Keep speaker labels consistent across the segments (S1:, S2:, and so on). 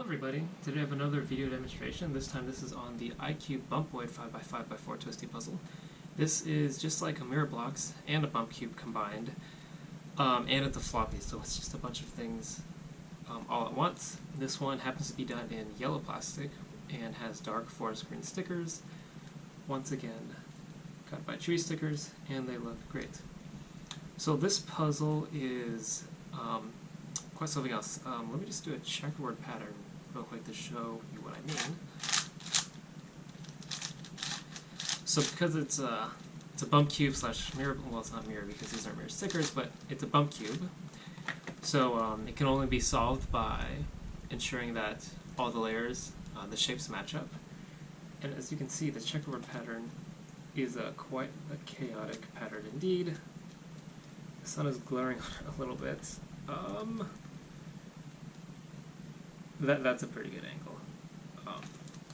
S1: everybody, today I have another video demonstration. This time this is on the I-Cube Bumpoid 5x5x4 Twisty puzzle. This is just like a mirror blocks and a bump cube combined, and it's a floppy, so it's just a bunch of things all at once. This one happens to be done in yellow plastic and has dark forest green stickers, once again cut by tree stickers, and they look great. So this puzzle is quite something else. Let me just do a checkerboard pattern real quick to show you what I mean. So because it's a bump cube slash mirror, well, it's not mirror because these aren't mirror stickers, but it's a bump cube. So it can only be solved by ensuring that all the layers, the shapes match up. And as you can see, the checkerboard pattern is quite a chaotic pattern indeed. The sun is glaring on it a little bit. That's a pretty good angle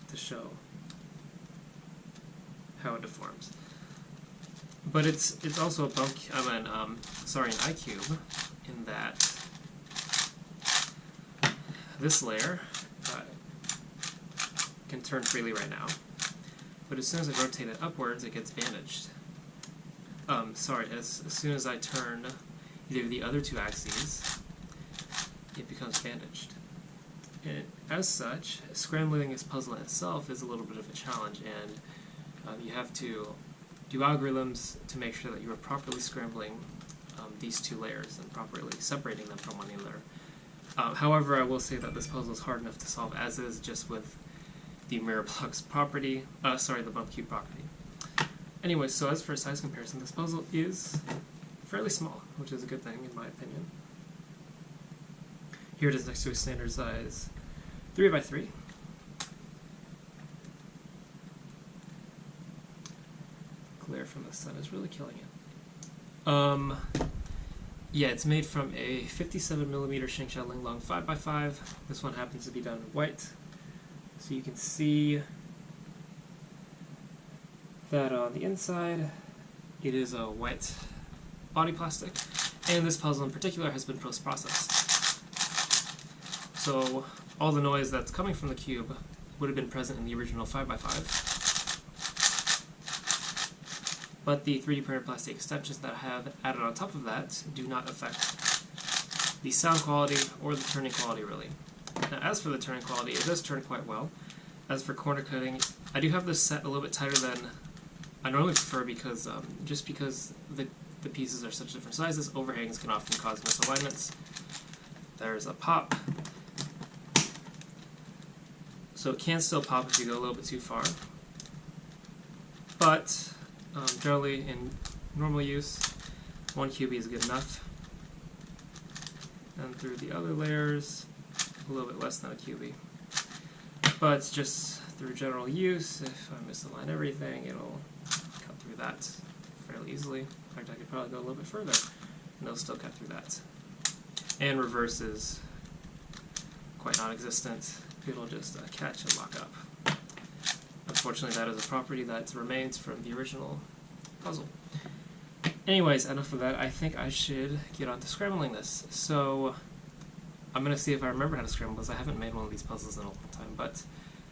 S1: to show how it deforms. But it's also a bump. an I-Cube in that this layer can turn freely right now, but as soon as I rotate it upwards, it gets bandaged. As soon as I turn either the other two axes, it becomes bandaged. And as such, scrambling this puzzle in itself is a little bit of a challenge, and you have to do algorithms to make sure that you are properly scrambling these two layers and properly separating them from one another. However, I will say that this puzzle is hard enough to solve as is, just with the mirror blocks property, the bump cube property. Anyway, so as for a size comparison, this puzzle is fairly small, which is a good thing in my opinion. Here it is next to a standard size 3x3. Glare from the sun is really killing it. Yeah, it's made from a 57mm Shengshou Linglong 5x5. This one happens to be done in white. So you can see that on the inside it is a white body plastic, and this puzzle in particular has been post-processed. So all the noise that's coming from the cube would have been present in the original 5x5, but the 3D printed plastic extensions that I have added on top of that do not affect the sound quality or the turning quality really. Now as for the turning quality, it does turn quite well. As for corner cutting, I do have this set a little bit tighter than I normally prefer because just because the pieces are such different sizes, overhangs can often cause misalignments. There's a pop. So it can still pop if you go a little bit too far. But generally in normal use, 1 QB is good enough. And through the other layers, a little bit less than a QB. But just through general use, if I misalign everything, it'll cut through that fairly easily. In fact, I could probably go a little bit further, and it'll still cut through that. And reverse is quite non-existent. It'll just catch and lock up. Unfortunately, that is a property that remains from the original puzzle. Anyways, enough of that. I think I should get on to scrambling this. So I'm going to see if I remember how to scramble this. I haven't made one of these puzzles in a long time, but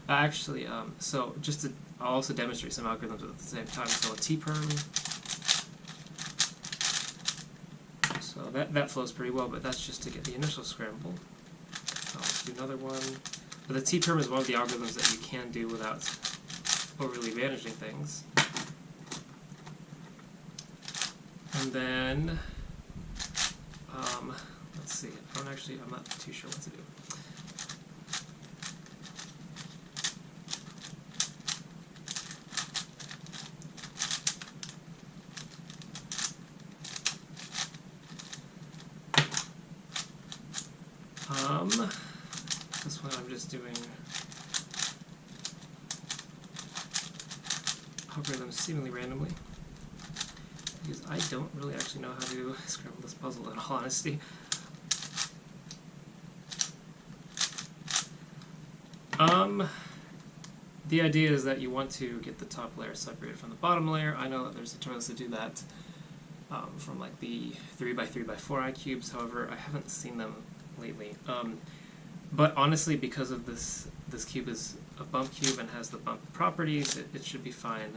S1: actually, so just to, I'll also demonstrate some algorithms at the same time. So a T-perm, so that flows pretty well, but that's just to get the initial scramble. Let's do another one. But the T-perm is one of the algorithms that you can do without overly bandaging things. And then, let's see, I'm not too sure what to do. This one I'm just doing algorithms seemingly randomly, because I don't really actually know how to scramble this puzzle in all honesty. The idea is that you want to get the top layer separated from the bottom layer. I know that there's tutorials to do that from like the 3x3x4 I-Cubes, however I haven't seen them lately. But honestly, because of this cube is a bump cube and has the bump properties, it should be fine.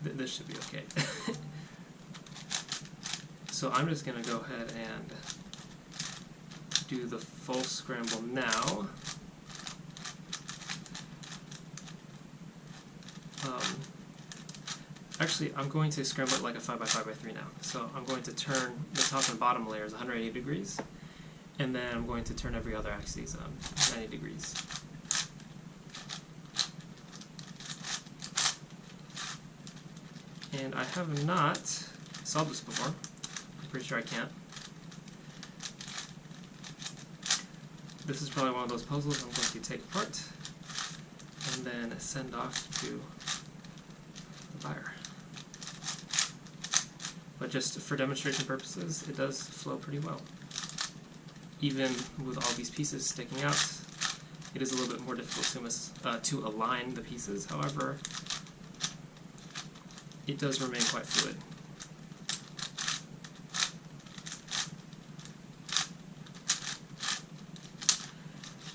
S1: This should be okay. So I'm just going to go ahead and do the full scramble now. Actually, I'm going to scramble it like a 5x5x3 now. So I'm going to turn the top and bottom layers 180 degrees, and then I'm going to turn every other axis 90 degrees. And I have not solved this before. I'm pretty sure I can't. This is probably one of those puzzles I'm going to take apart and then send off to the buyer. But just for demonstration purposes, it does flow pretty well. Even with all these pieces sticking out, it is a little bit more difficult to align the pieces. However, it does remain quite fluid.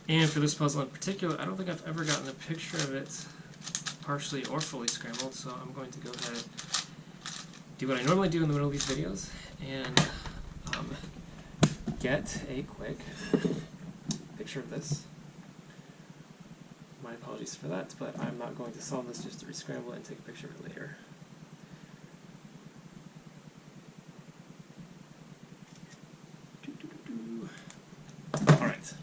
S1: And for this puzzle in particular, I don't think I've ever gotten a picture of it partially or fully scrambled, so I'm going to go ahead and do what I normally do in the middle of these videos and get a quick picture of this. My apologies for that, but I'm not going to solve this just to re-scramble it and take a picture of it later. Alright,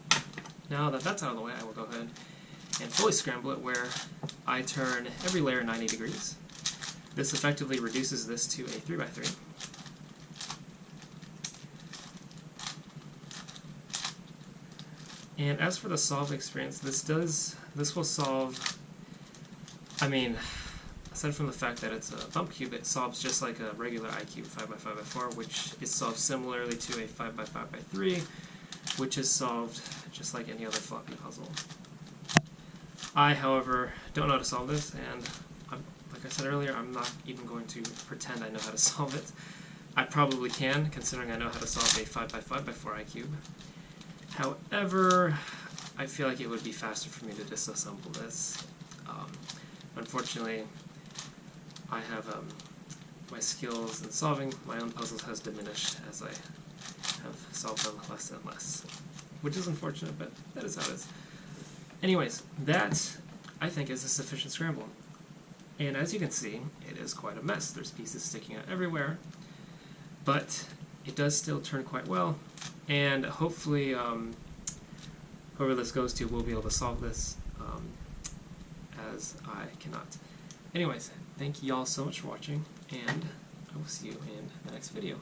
S1: now that that's out of the way, I will go ahead and fully scramble it, where I turn every layer 90 degrees. This effectively reduces this to a 3x3. And as for the solve experience, this will solve, I mean, aside from the fact that it's a bump cube, it solves just like a regular I-Cube 5x5x4, which is solved similarly to a 5x5x3, which is solved just like any other floppy puzzle. I, however, don't know how to solve this, and like I said earlier, I'm not even going to pretend I know how to solve it. I probably can, considering I know how to solve a 5x5x4 I-Cube. However, I feel like it would be faster for me to disassemble this. Unfortunately, I have my skills in solving my own puzzles has diminished as I have solved them less and less, which is unfortunate, but that is how it is. Anyways, that, I think, is a sufficient scramble. And as you can see, it is quite a mess. There's pieces sticking out everywhere, but it does still turn quite well, and hopefully whoever this goes to will be able to solve this, as I cannot. Anyways, thank you all so much for watching, and I will see you in the next video.